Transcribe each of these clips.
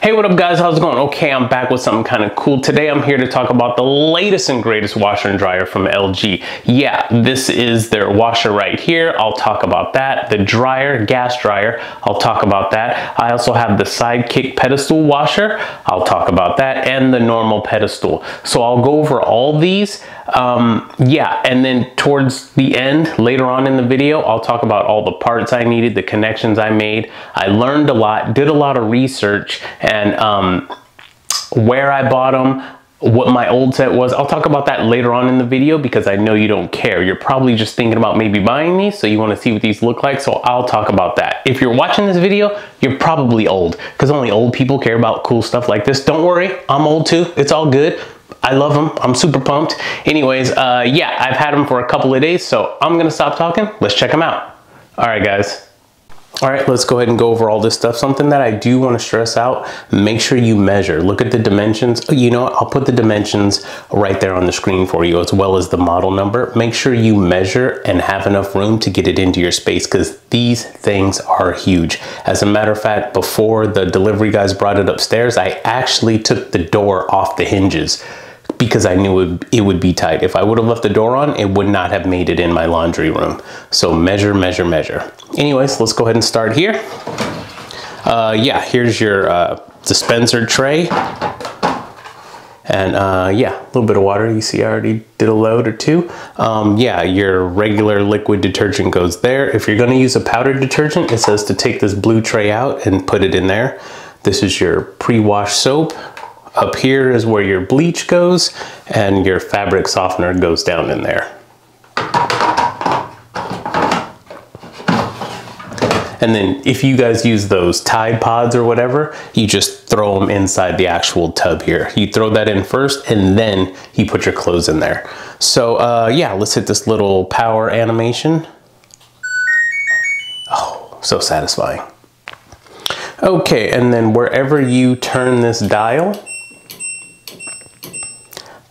Hey, what up guys, how's it going? Okay, I'm back with something kind of cool. Today I'm here to talk about the latest and greatest washer and dryer from LG. Yeah, this is their washer right here. I'll talk about that. The dryer, gas dryer, I'll talk about that. I also have the Sidekick pedestal washer. I'll talk about that, and the normal pedestal. So I'll go over all these. Yeah, and then towards the end, later on in the video, I'll talk about all the parts I needed, the connections I made. I learned a lot, did a lot of research, and where I bought them, what my old set was. I'll talk about that later on in the video because I know you don't care. You're probably just thinking about maybe buying these, so you want to see what these look like, so I'll talk about that. If you're watching this video, you're probably old because only old people care about cool stuff like this. Don't worry, I'm old too. It's all good. I love them. I'm super pumped. Anyways, yeah, I've had them for a couple of days, so I'm gonna stop talking. Let's check them out. All right, guys. All right, let's go ahead and go over all this stuff. Something that I do want to stress out, make sure you measure. Look at the dimensions. You know what? I'll put the dimensions right there on the screen for you, as well as the model number. Make sure you measure and have enough room to get it into your space, because these things are huge. As a matter of fact, before the delivery guys brought it upstairs, I actually took the door off the hinges because I knew it would be tight. If I would have left the door on, it would not have made it in my laundry room. So measure, measure, measure. Anyways, let's go ahead and start here. Yeah, here's your dispenser tray. And yeah, a little bit of water. You see I already did a load or two. Yeah, your regular liquid detergent goes there. If you're gonna use a powdered detergent, it says to take this blue tray out and put it in there. This is your pre-wash soap. Up here is where your bleach goes, and your fabric softener goes down in there. And then if you guys use those Tide Pods or whatever, you just throw them inside the actual tub here. You throw that in first, and then you put your clothes in there. So yeah, let's hit this little power animation. Oh, so satisfying. Okay, and then wherever you turn this dial,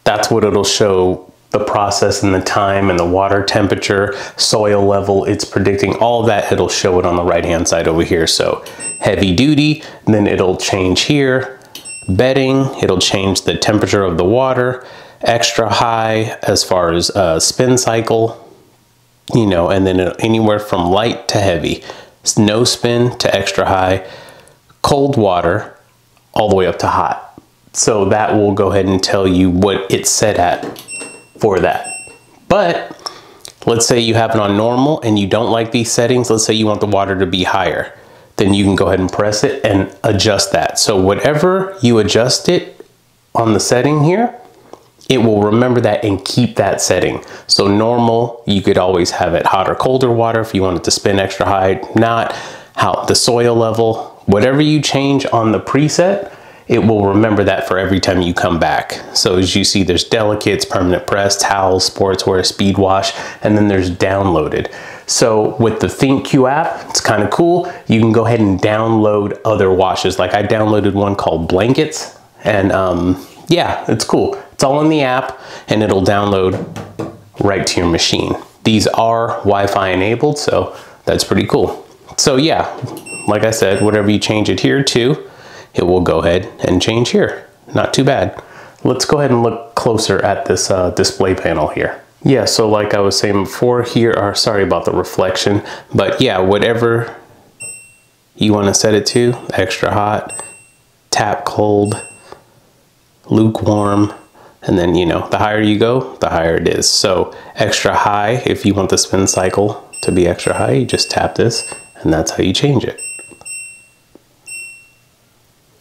that's what it'll show, the process and the time and the water temperature, soil level, it's predicting all that. It'll show it on the right hand side over here. So heavy duty, then it'll change here, bedding, it'll change the temperature of the water, extra high as far as spin cycle, you know, and then anywhere from light to heavy, no spin to extra high, cold water, all the way up to hot. So that will go ahead and tell you what it's set at for that. But let's say you have it on normal and you don't like these settings. Let's say you want the water to be higher. Then you can go ahead and press it and adjust that. So whatever you adjust it on the setting here, it will remember that and keep that setting. So normal, you could always have it hot or colder water if you wanted to spin extra high, not how the soil level, whatever you change on the preset, it will remember that for every time you come back. So as you see, there's delicates, permanent press, towels, sportswear, speed wash, and then there's downloaded. So with the ThinkQ app, it's kind of cool. You can go ahead and download other washes. Like I downloaded one called blankets, and yeah, it's cool. It's all in the app, and it'll download right to your machine. These are Wi-Fi enabled, so that's pretty cool. So yeah, like I said, whatever you change it here to, it will go ahead and change here. Not too bad. Let's go ahead and look closer at this display panel here. Yeah, so like I was saying before, here are, sorry about the reflection, but yeah, whatever you want to set it to, extra hot, tap cold, lukewarm, and then, you know, the higher you go, the higher it is. So extra high, if you want the spin cycle to be extra high, you just tap this, and that's how you change it.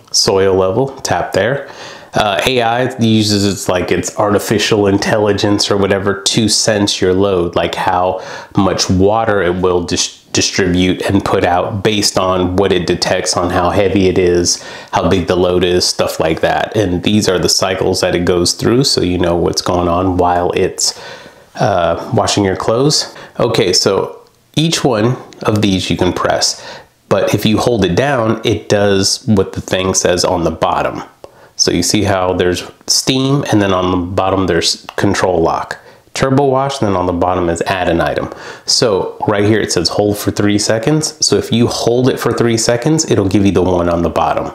Soil level, tap there. AI uses it's like its artificial intelligence or whatever to sense your load, like how much water it will distribute and put out based on what it detects on how heavy it is, how big the load is, stuff like that. And these are the cycles that it goes through, so you know what's going on while it's washing your clothes. Okay, so each one of these you can press. But if you hold it down, it does what the thing says on the bottom. So you see how there's steam, and then on the bottom there's control lock. Turbo wash, and then on the bottom is add an item. So right here it says hold for 3 seconds. So if you hold it for 3 seconds, it'll give you the one on the bottom.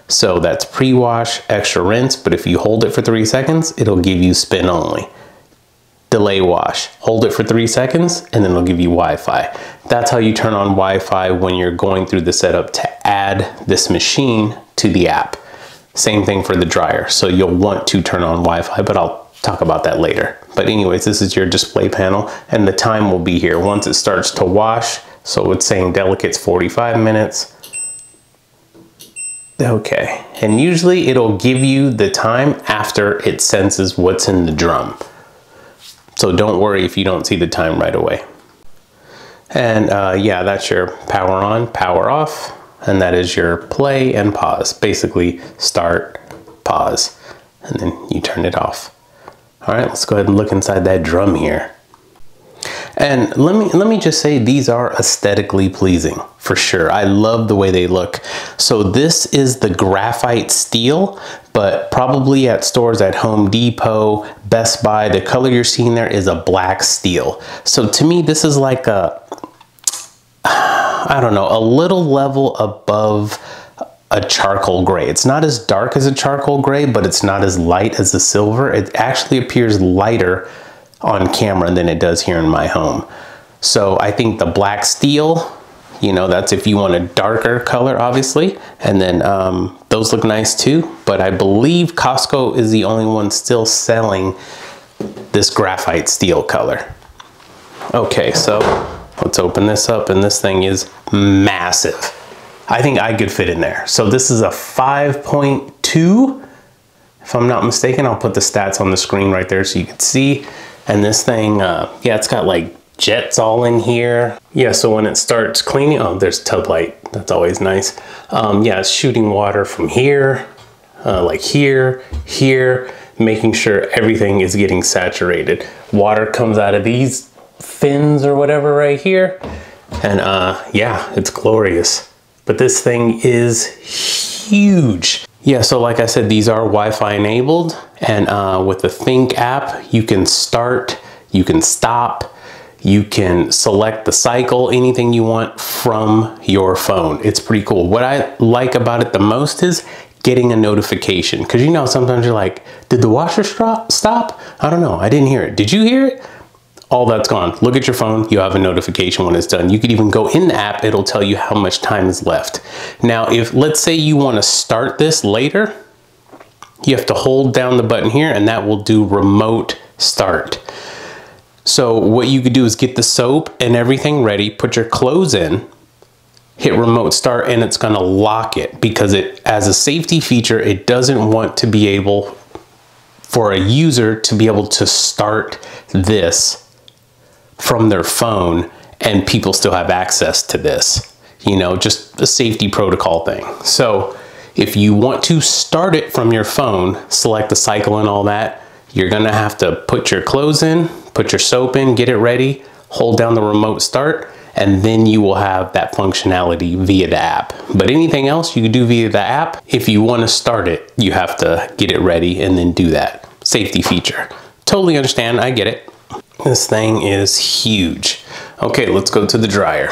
So that's pre-wash, extra rinse, but if you hold it for 3 seconds, it'll give you spin only. Delay wash, hold it for 3 seconds, and then it'll give you Wi-Fi. That's how you turn on Wi-Fi when you're going through the setup to add this machine to the app. Same thing for the dryer. So you'll want to turn on Wi-Fi, but I'll talk about that later. But anyways, this is your display panel, and the time will be here once it starts to wash. So it's saying delicate's 45 minutes. Okay, and usually it'll give you the time after it senses what's in the drum. So don't worry if you don't see the time right away. And yeah, that's your power on, power off, and that is your play and pause. Basically start, pause, and then you turn it off. All right, let's go ahead and look inside that drum here. And let me just say, these are aesthetically pleasing for sure. I love the way they look. So this is the graphite steel, but probably at stores at Home Depot, Best Buy, the color you're seeing there is a black steel. So to me, this is like a, I don't know, a little level above a charcoal gray. It's not as dark as a charcoal gray, but it's not as light as the silver. It actually appears lighter on camera than it does here in my home. So I think the black steel, you know, that's if you want a darker color, obviously. And then those look nice too, but I believe Costco is the only one still selling this graphite steel color. Okay, so let's open this up, and this thing is massive. I think I could fit in there. So this is a 5.2, if I'm not mistaken. I'll put the stats on the screen right there so you can see. And this thing, yeah, it's got like jets all in here. Yeah, so when it starts cleaning, oh, there's tub light. That's always nice. Yeah, it's shooting water from here, like here, here, making sure everything is getting saturated. Water comes out of these fins or whatever right here. And yeah, it's glorious. But this thing is huge. Yeah, so like I said, these are Wi-Fi enabled, and with the Think app, you can start, you can stop, you can select the cycle, anything you want from your phone. It's pretty cool. What I like about it the most is getting a notification, because you know, sometimes you're like, did the washer stop? I don't know, I didn't hear it. Did you hear it? All that's gone. Look at your phone, you have a notification when it's done. You could even go in the app, it'll tell you how much time is left. Now, if let's say you want to start this later, you have to hold down the button here, and that will do remote start. So what you could do is get the soap and everything ready, put your clothes in, hit remote start, and it's gonna lock it, because it, as a safety feature, it doesn't want to be able, for a user to be able to start this from their phone and people still have access to this, you know, just a safety protocol thing. So if you want to start it from your phone, select the cycle and all that, you're gonna have to put your clothes in, put your soap in, get it ready, hold down the remote start, and then you will have that functionality via the app. But anything else you can do via the app. If you want to start it, you have to get it ready and then do that. Safety feature. Totally understand, I get it. This thing is huge. Okay, let's go to the dryer.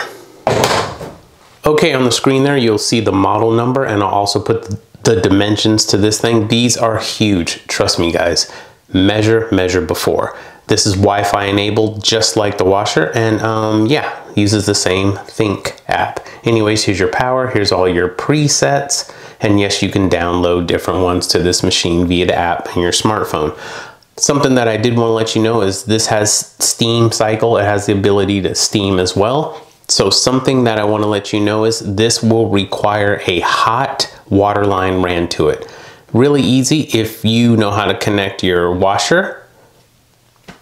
Okay, on the screen there, you'll see the model number, and I'll also put the dimensions to this thing. These are huge, trust me guys. Measure before. This is Wi-Fi enabled, just like the washer, and yeah, uses the same Think app. Anyways, here's your power, here's all your presets, and yes, you can download different ones to this machine via the app in your smartphone. Something that I did want to let you know is this has steam cycle. It has the ability to steam as well. So something that I want to let you know is this will require a hot water line ran to it. Really easy if you know how to connect your washer.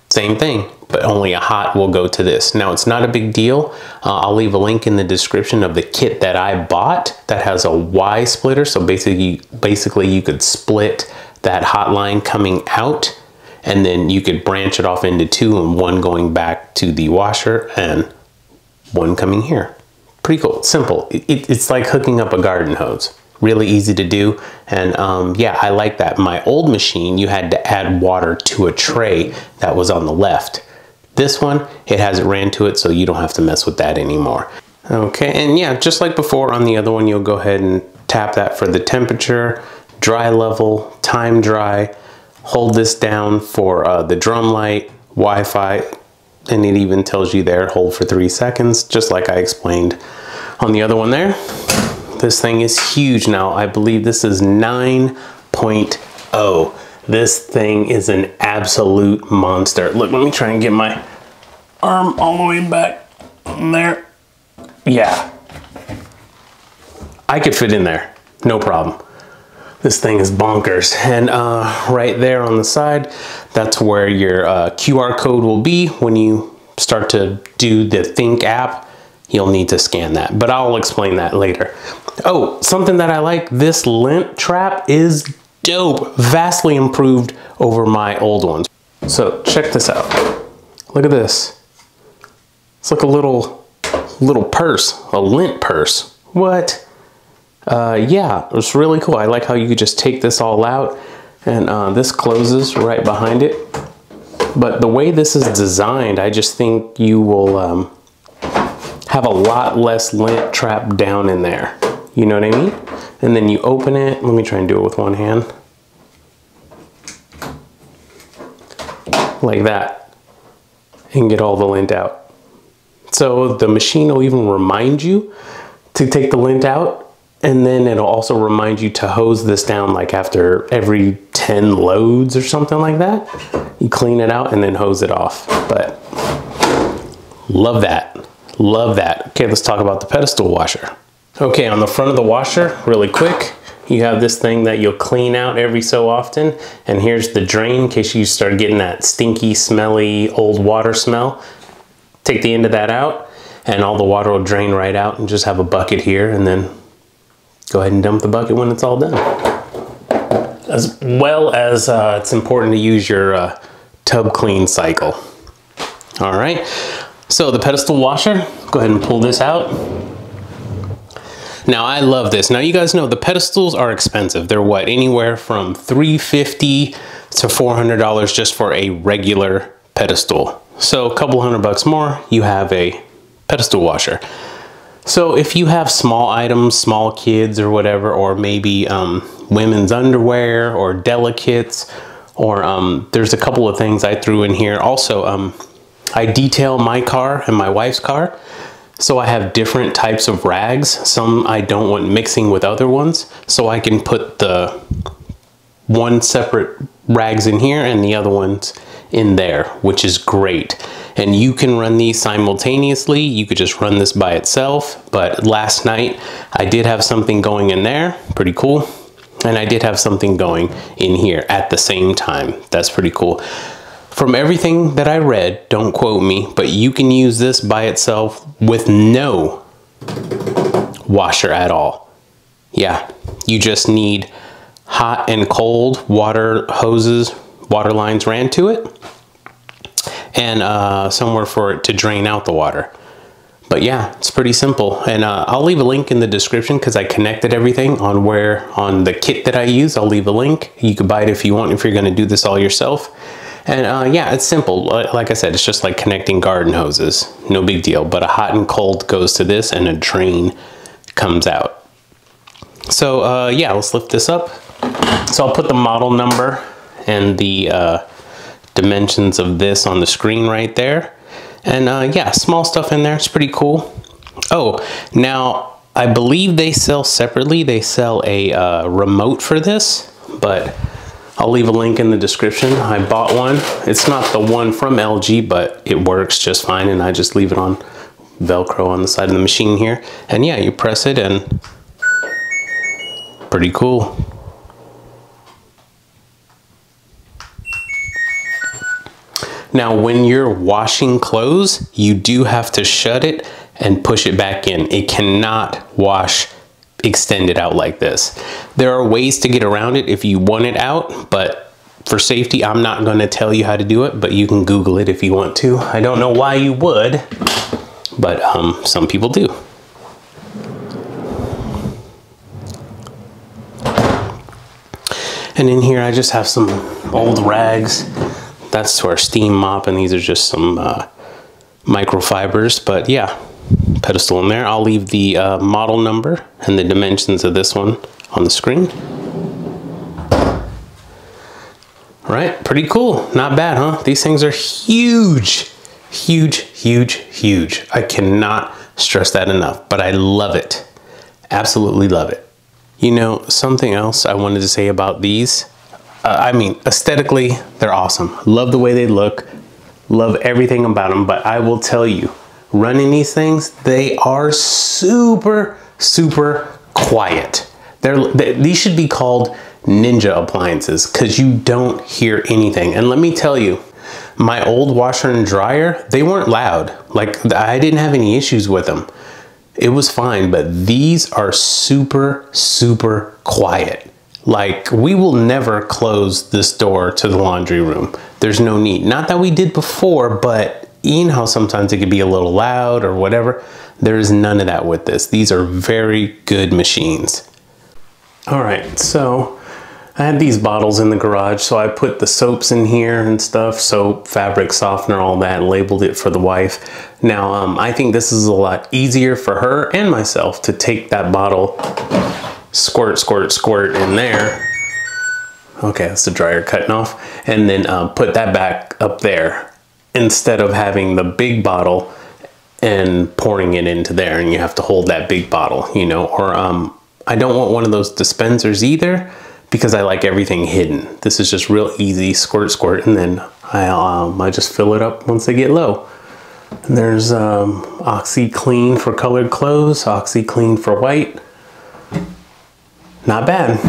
Same thing, but only a hot will go to this. Now, it's not a big deal. I'll leave a link in the description of the kit that I bought that has a Y splitter. So basically you could split that hot line coming out, and then you could branch it off into two, and one going back to the washer and one coming here. Pretty cool, simple. It's like hooking up a garden hose. Really easy to do, and yeah, I like that. My old machine, you had to add water to a tray that was on the left. This one, it has it ran to it, so you don't have to mess with that anymore. Okay, and yeah, just like before on the other one, you'll go ahead and tap that for the temperature, dry level, time dry. Hold this down for the drum light, Wi-Fi, and it even tells you there, hold for 3 seconds, just like I explained on the other one there. This thing is huge now. I believe this is 9.0. This thing is an absolute monster. Look, let me try and get my arm all the way back there. Yeah. I could fit in there, no problem. This thing is bonkers. And right there on the side, that's where your QR code will be. When you start to do the Think app, you'll need to scan that, but I'll explain that later. Oh, something that I like, this lint trap is dope. Vastly improved over my old ones. So check this out. Look at this. It's like a little purse, a lint purse. What? Yeah, it's really cool. I like how you could just take this all out, and this closes right behind it. But the way this is designed, I just think you will have a lot less lint trapped down in there. You know what I mean? And then you open it. Let me try and do it with one hand. Like that. And get all the lint out. So the machine will even remind you to take the lint out. And then it'll also remind you to hose this down like after every 10 loads or something like that. You clean it out and then hose it off. But love that. Love that. Okay, let's talk about the pedestal washer. Okay, on the front of the washer, really quick, you have this thing that you'll clean out every so often. And here's the drain in case you start getting that stinky, smelly, old water smell. Take the end of that out and all the water will drain right out, and just have a bucket here, and then go ahead and dump the bucket when it's all done. As well as it's important to use your tub clean cycle. All right, so the pedestal washer, go ahead and pull this out. Now I love this. Now you guys know the pedestals are expensive. They're what, anywhere from $350 to $400 just for a regular pedestal. So a couple $100 more, you have a pedestal washer. So if you have small items, small kids or whatever, or maybe women's underwear or delicates, or there's a couple of things I threw in here. Also, I detail my car and my wife's car. So I have different types of rags. Some I don't want mixing with other ones. So I can put the one separate rags in here and the other ones in there, which is great. And you can run these simultaneously. You could just run this by itself. But last night I did have something going in there, pretty cool. And I did have something going in here at the same time. That's pretty cool. From everything that I read, don't quote me, but you can use this by itself with no washer at all. Yeah, you just need hot and cold water hoses, water lines ran to it, and somewhere for it to drain out the water. But yeah, it's pretty simple. And I'll leave a link in the description because I connected everything on the kit that I use. I'll leave a link. You can buy it if you want, if you're going to do this all yourself. And yeah, it's simple. Like I said, it's just like connecting garden hoses. No big deal. But a hot and cold goes to this and a drain comes out. So yeah, let's lift this up. So I'll put the model number and the dimensions of this on the screen right there. And yeah, small stuff in there. It's pretty cool. Oh, now I believe they sell separately. They sell a remote for this, but I'll leave a link in the description. I bought one. It's not the one from LG, but it works just fine. And I just leave it on Velcro on the side of the machine here. And yeah, you press it and pretty cool. Now, when you're washing clothes, you do have to shut it and push it back in. It cannot wash extended out like this. There are ways to get around it if you want it out, but for safety, I'm not going to tell you how to do it, but you can Google it if you want to. I don't know why you would, but some people do. And in here, I just have some old rags. That's our steam mop, and these are just some microfibers, but yeah, pedestal in there. I'll leave the model number and the dimensions of this one on the screen. All right, pretty cool. Not bad, huh? These things are huge, huge, huge, huge. I cannot stress that enough, but I love it. Absolutely love it. You know, something else I wanted to say about these, I mean, aesthetically, they're awesome. Love the way they look, love everything about them, but I will tell you, running these things, they are super, super quiet. These should be called ninja appliances because you don't hear anything. And let me tell you, my old washer and dryer, they weren't loud. Like, I didn't have any issues with them. It was fine, but these are super, super quiet. Like, we will never close this door to the laundry room. There's no need. Not that we did before, but you know how sometimes it could be a little loud or whatever. There is none of that with this. These are very good machines. All right, so I had these bottles in the garage, so I put the soaps in here and stuff, soap, fabric softener, all that, and labeled it for the wife. Now, I think this is a lot easier for her and myself to take that bottle, squirt, squirt, squirt in there. Okay, that's the dryer cutting off. And then put that back up there instead of having the big bottle and pouring it into there, and you have to hold that big bottle, you know, or I don't want one of those dispensers either, because I like everything hidden. This is just real easy, squirt, squirt, and then I just fill it up once they get low. And there's OxiClean for colored clothes, OxiClean for white. Not bad.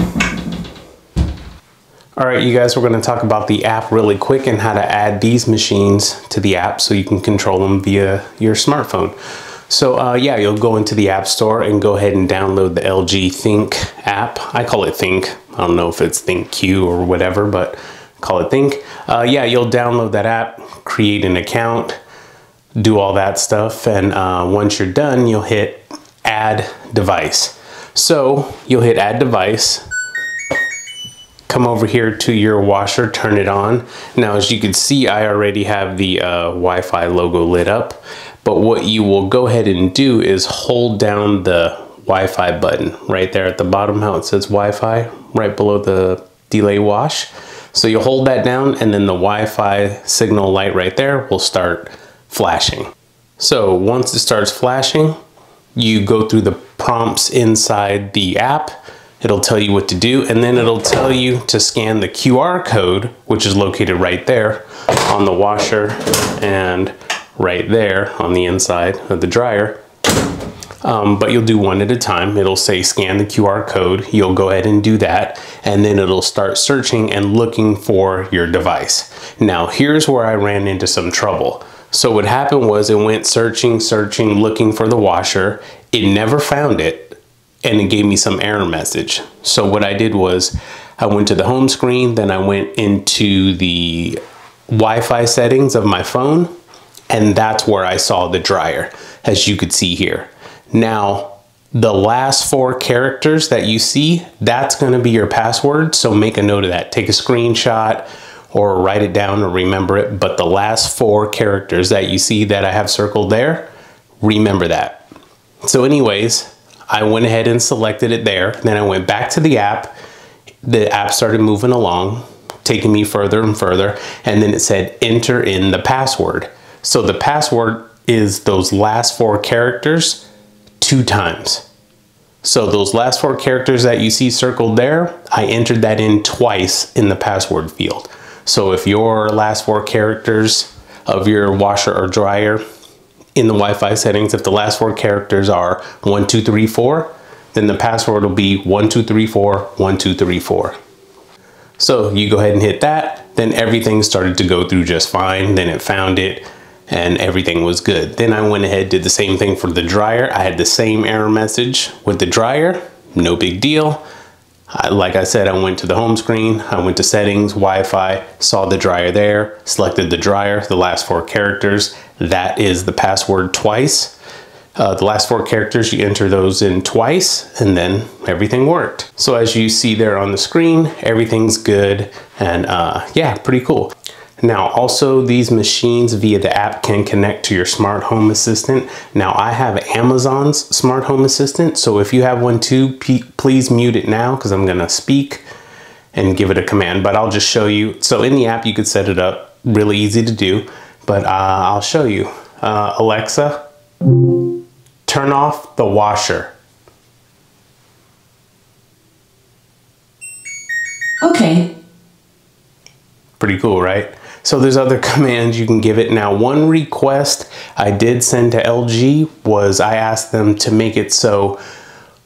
All right, you guys, we're gonna talk about the app really quick and how to add these machines to the app so you can control them via your smartphone. So yeah, you'll go into the App Store and go ahead and download the LG Think app. I call it Think. I don't know if it's ThinkQ or whatever, but call it Think. Yeah, you'll download that app, create an account, do all that stuff, and once you're done, you'll hit Add Device. So you'll hit Add Device, come over here to your washer, turn it on. Now, as you can see, I already have the Wi-Fi logo lit up. But what you will go ahead and do is hold down the Wi-Fi button right there at the bottom, how it says Wi-Fi, right below the delay wash. So you hold that down and then the Wi-Fi signal light right there will start flashing. So once it starts flashing, you go through the prompts inside the app. It'll tell you what to do, and then it'll tell you to scan the QR code, which is located right there on the washer and right there on the inside of the dryer. But you'll do one at a time. It'll say scan the QR code. You'll go ahead and do that, and then it'll start searching and looking for your device. Now, here's where I ran into some trouble. So what happened was it went searching, looking for the washer. It never found it, and it gave me some error message. So what I did was I went to the home screen, then I went into the Wi-Fi settings of my phone, and that's where I saw the dryer, as you could see here. Now, the last 4 characters that you see, that's gonna be your password, so make a note of that. Take a screenshot or write it down or remember it, but the last 4 characters that you see that I have circled there, remember that. So anyways, I went ahead and selected it there, then I went back to the app started moving along, taking me further and further, and then it said enter in the password. So the password is those last 4 characters 2 times. So those last 4 characters that you see circled there, I entered that in twice in the password field. So if your last 4 characters of your washer or dryer in the Wi-Fi settings, if the last 4 characters are 1234, then the password will be 1234 1234. So you go ahead and hit that, then everything started to go through just fine. Then it found it and everything was good. Then I went ahead, did the same thing for the dryer. I had the same error message with the dryer, no big deal. Like I said, I went to the home screen, I went to settings, Wi-Fi, saw the dryer there, selected the dryer, the last 4 characters. That is the password twice. The last 4 characters, you enter those in twice, and then everything worked. So as you see there on the screen, everything's good, and yeah, pretty cool. Now also these machines via the app can connect to your smart home assistant. Now I have Amazon's smart home assistant, so if you have one too, please mute it now because I'm gonna speak and give it a command, but I'll just show you. So in the app you could set it up, really easy to do, but I'll show you. Alexa, turn off the washer. Okay. Pretty cool, right? So there's other commands you can give it. Now, one request I did send to LG was I asked them to make it so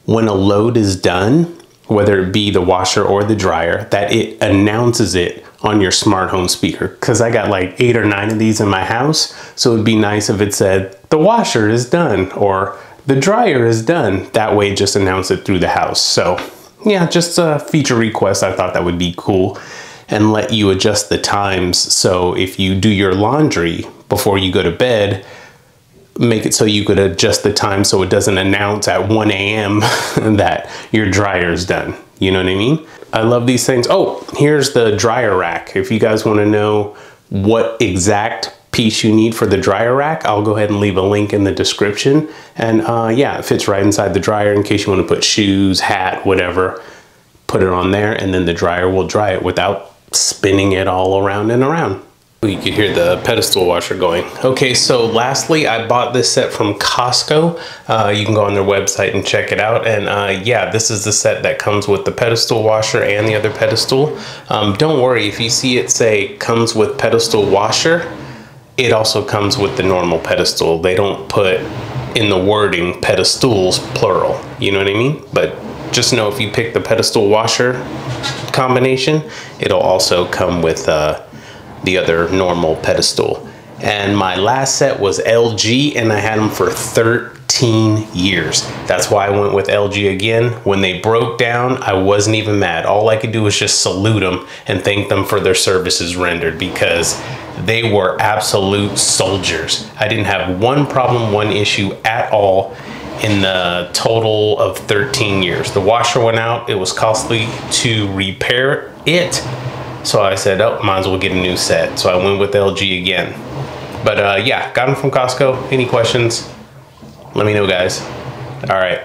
when a load is done, whether it be the washer or the dryer, that it announces it on your smart home speaker. Because I got like 8 or 9 of these in my house. So it'd be nice if it said, the washer is done or the dryer is done. That way just announce it through the house. So yeah, just a feature request. I thought that would be cool. And let you adjust the times. So if you do your laundry before you go to bed, make it so you could adjust the time so it doesn't announce at 1 a.m. that your dryer is done. You know what I mean? I love these things. Oh, here's the dryer rack. If you guys want to know what exact piece you need for the dryer rack, I'll go ahead and leave a link in the description. And yeah, it fits right inside the dryer in case you want to put shoes, hat, whatever. Put it on there and then the dryer will dry it without spinning it all around and around. You can hear the pedestal washer going. Okay, so lastly, I bought this set from Costco. You can go on their website and check it out. And yeah, this is the set that comes with the pedestal washer and the other pedestal. Don't worry, if you see it say comes with pedestal washer, it also comes with the normal pedestal. They don't put in the wording pedestals, plural. You know what I mean? But just know if you pick the pedestal washer combination, it'll also come with the other normal pedestal. And my last set was LG and I had them for 13 years. That's why I went with LG again. When they broke down, I wasn't even mad. All I could do was just salute them and thank them for their services rendered because they were absolute soldiers. I didn't have one problem, one issue at all in the total of 13 years. The washer went out. It was costly to repair it. So I said, oh, might as well get a new set. So I went with LG again. But yeah, got them from Costco. Any questions? Let me know, guys. All right.